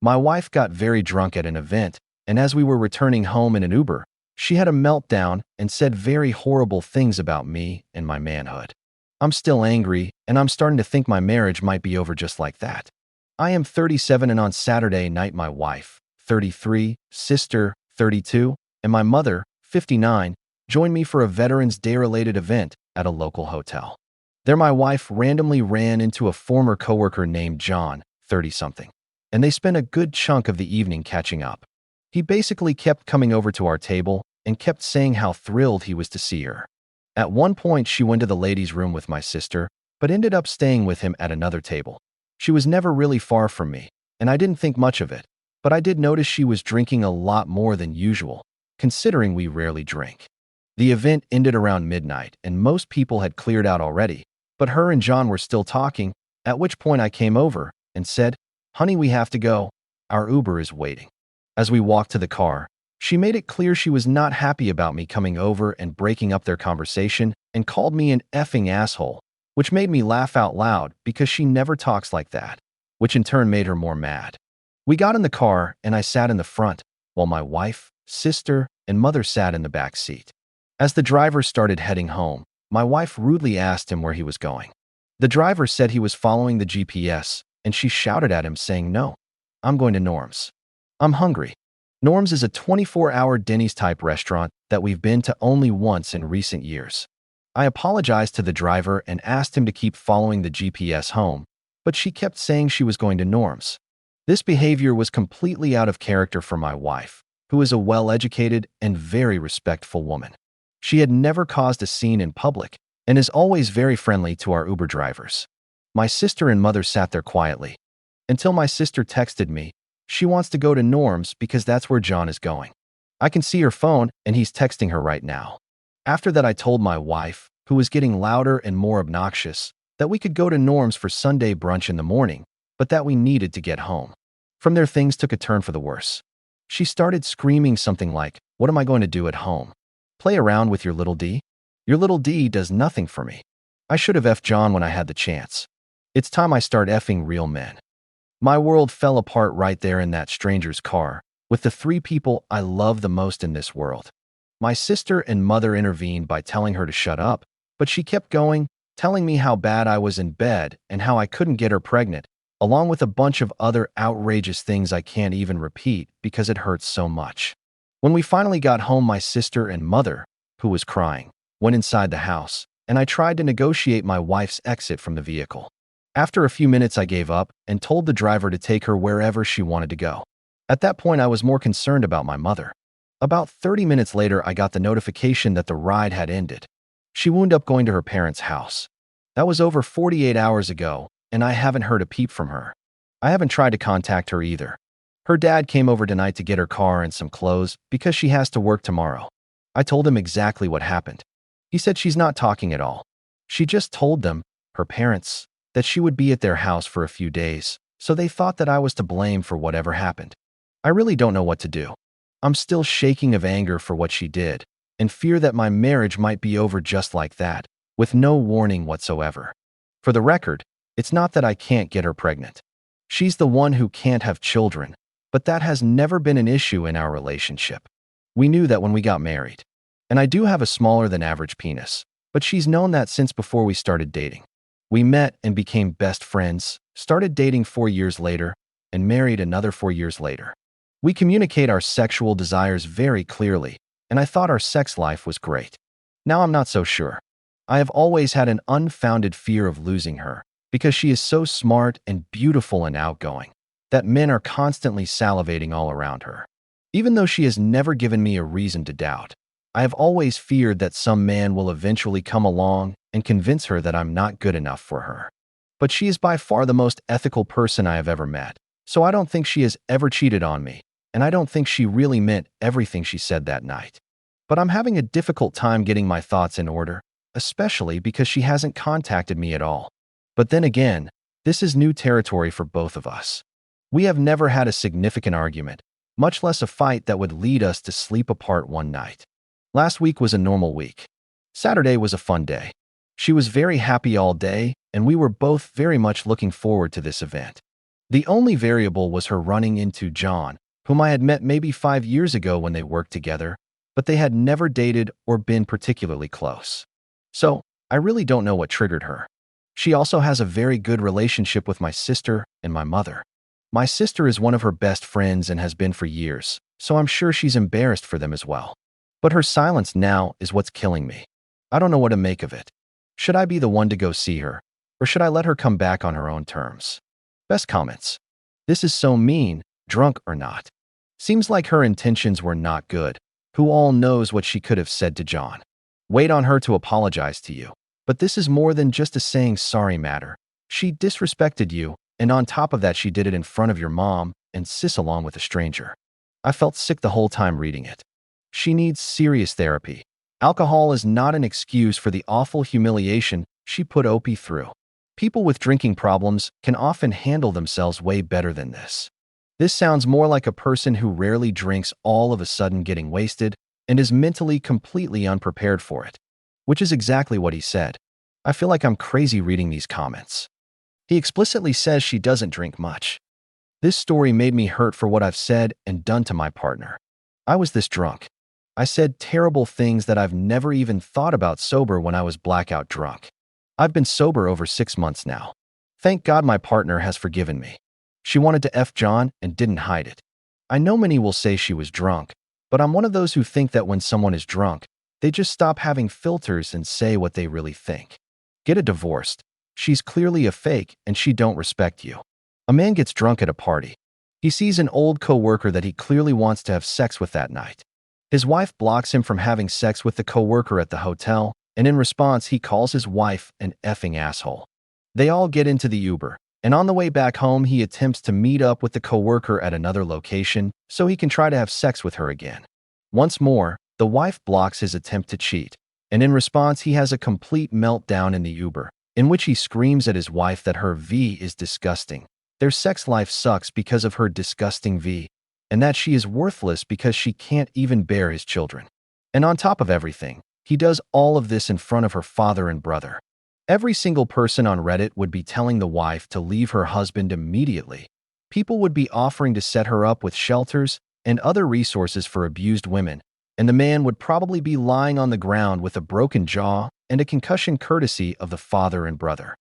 My wife got very drunk at an event, and as we were returning home in an Uber, she had a meltdown and said very horrible things about me and my manhood. I'm still angry, and I'm starting to think my marriage might be over just like that. I am 37, and on Saturday night my wife, 33, sister, 32, and my mother, 59, joined me for a Veterans Day-related event at a local hotel. There my wife randomly ran into a former coworker named John, 30-something, and they spent a good chunk of the evening catching up. He basically kept coming over to our table and kept saying how thrilled he was to see her. At one point she went to the ladies' room with my sister, but ended up staying with him at another table. She was never really far from me, and I didn't think much of it, but I did notice she was drinking a lot more than usual, considering we rarely drink. The event ended around midnight, and most people had cleared out already, but her and John were still talking, at which point I came over and said, "Honey, we have to go. Our Uber is waiting." As we walked to the car, she made it clear she was not happy about me coming over and breaking up their conversation and called me an effing asshole, which made me laugh out loud because she never talks like that, which in turn made her more mad. We got in the car and I sat in the front, while my wife, sister, and mother sat in the back seat. As the driver started heading home, my wife rudely asked him where he was going. The driver said he was following the GPS, and she shouted at him saying, "No, I'm going to Norm's. I'm hungry." Norm's is a 24-hour Denny's-type restaurant that we've been to only once in recent years. I apologized to the driver and asked him to keep following the GPS home, but she kept saying she was going to Norm's. This behavior was completely out of character for my wife, who is a well-educated and very respectful woman. She had never caused a scene in public and is always very friendly to our Uber drivers. My sister and mother sat there quietly, until my sister texted me, she wants to go to Norm's because that's where John is going. I can see her phone and he's texting her right now. After that I told my wife, who was getting louder and more obnoxious, that we could go to Norm's for Sunday brunch in the morning, but that we needed to get home. From there things took a turn for the worse. She started screaming something like, "What am I going to do at home? Play around with your little D? Your little D does nothing for me. I should have effed John when I had the chance. It's time I start effing real men." My world fell apart right there in that stranger's car, with the three people I love the most in this world. My sister and mother intervened by telling her to shut up, but she kept going, telling me how bad I was in bed and how I couldn't get her pregnant, along with a bunch of other outrageous things I can't even repeat because it hurts so much. When we finally got home, my sister and mother, who was crying, went inside the house, and I tried to negotiate my wife's exit from the vehicle. After a few minutes I gave up and told the driver to take her wherever she wanted to go. At that point I was more concerned about my mother. About 30 minutes later I got the notification that the ride had ended. She wound up going to her parents' house. That was over 48 hours ago, and I haven't heard a peep from her. I haven't tried to contact her either. Her dad came over tonight to get her car and some clothes because she has to work tomorrow. I told him exactly what happened. He said she's not talking at all. She just told them, her parents, that she would be at their house for a few days, so they thought that I was to blame for whatever happened. I really don't know what to do. I'm still shaking of anger for what she did, and fear that my marriage might be over just like that, with no warning whatsoever. For the record, it's not that I can't get her pregnant. She's the one who can't have children, but that has never been an issue in our relationship. We knew that when we got married. And I do have a smaller than average penis, but she's known that since before we started dating. We met and became best friends, started dating 4 years later, and married another 4 years later. We communicate our sexual desires very clearly, and I thought our sex life was great. Now I'm not so sure. I have always had an unfounded fear of losing her, because she is so smart and beautiful and outgoing, that men are constantly salivating all around her. Even though she has never given me a reason to doubt, I have always feared that some man will eventually come along and convince her that I'm not good enough for her. But she is by far the most ethical person I have ever met, so I don't think she has ever cheated on me, and I don't think she really meant everything she said that night. But I'm having a difficult time getting my thoughts in order, especially because she hasn't contacted me at all. But then again, this is new territory for both of us. We have never had a significant argument, much less a fight that would lead us to sleep apart one night. Last week was a normal week. Saturday was a fun day. She was very happy all day, and we were both very much looking forward to this event. The only variable was her running into John, whom I had met maybe 5 years ago when they worked together, but they had never dated or been particularly close. So, I really don't know what triggered her. She also has a very good relationship with my sister and my mother. My sister is one of her best friends and has been for years, so I'm sure she's embarrassed for them as well. But her silence now is what's killing me. I don't know what to make of it. Should I be the one to go see her, or should I let her come back on her own terms? Best comments. This is so mean, drunk or not. Seems like her intentions were not good. Who all knows what she could have said to John? Wait on her to apologize to you. But this is more than just a saying sorry matter. She disrespected you, and on top of that she did it in front of your mom and sis along with a stranger. I felt sick the whole time reading it. She needs serious therapy. Alcohol is not an excuse for the awful humiliation she put Opie through. People with drinking problems can often handle themselves way better than this. This sounds more like a person who rarely drinks all of a sudden getting wasted and is mentally completely unprepared for it. Which is exactly what he said. I feel like I'm crazy reading these comments. He explicitly says she doesn't drink much. This story made me hurt for what I've said and done to my partner. I was this drunk. I said terrible things that I've never even thought about sober when I was blackout drunk. I've been sober over 6 months now. Thank God my partner has forgiven me. She wanted to F John and didn't hide it. I know many will say she was drunk, but I'm one of those who think that when someone is drunk, they just stop having filters and say what they really think. Get a divorced. She's clearly a fake and she don't respect you. A man gets drunk at a party. He sees an old coworker that he clearly wants to have sex with that night. His wife blocks him from having sex with the coworker at the hotel, and in response he calls his wife an effing asshole. They all get into the Uber, and on the way back home he attempts to meet up with the coworker at another location so he can try to have sex with her again. Once more, the wife blocks his attempt to cheat, and in response he has a complete meltdown in the Uber, in which he screams at his wife that her V is disgusting. Their sex life sucks because of her disgusting V, and that she is worthless because she can't even bear his children. And on top of everything, he does all of this in front of her father and brother. Every single person on Reddit would be telling the wife to leave her husband immediately. People would be offering to set her up with shelters and other resources for abused women, and the man would probably be lying on the ground with a broken jaw and a concussion courtesy of the father and brother.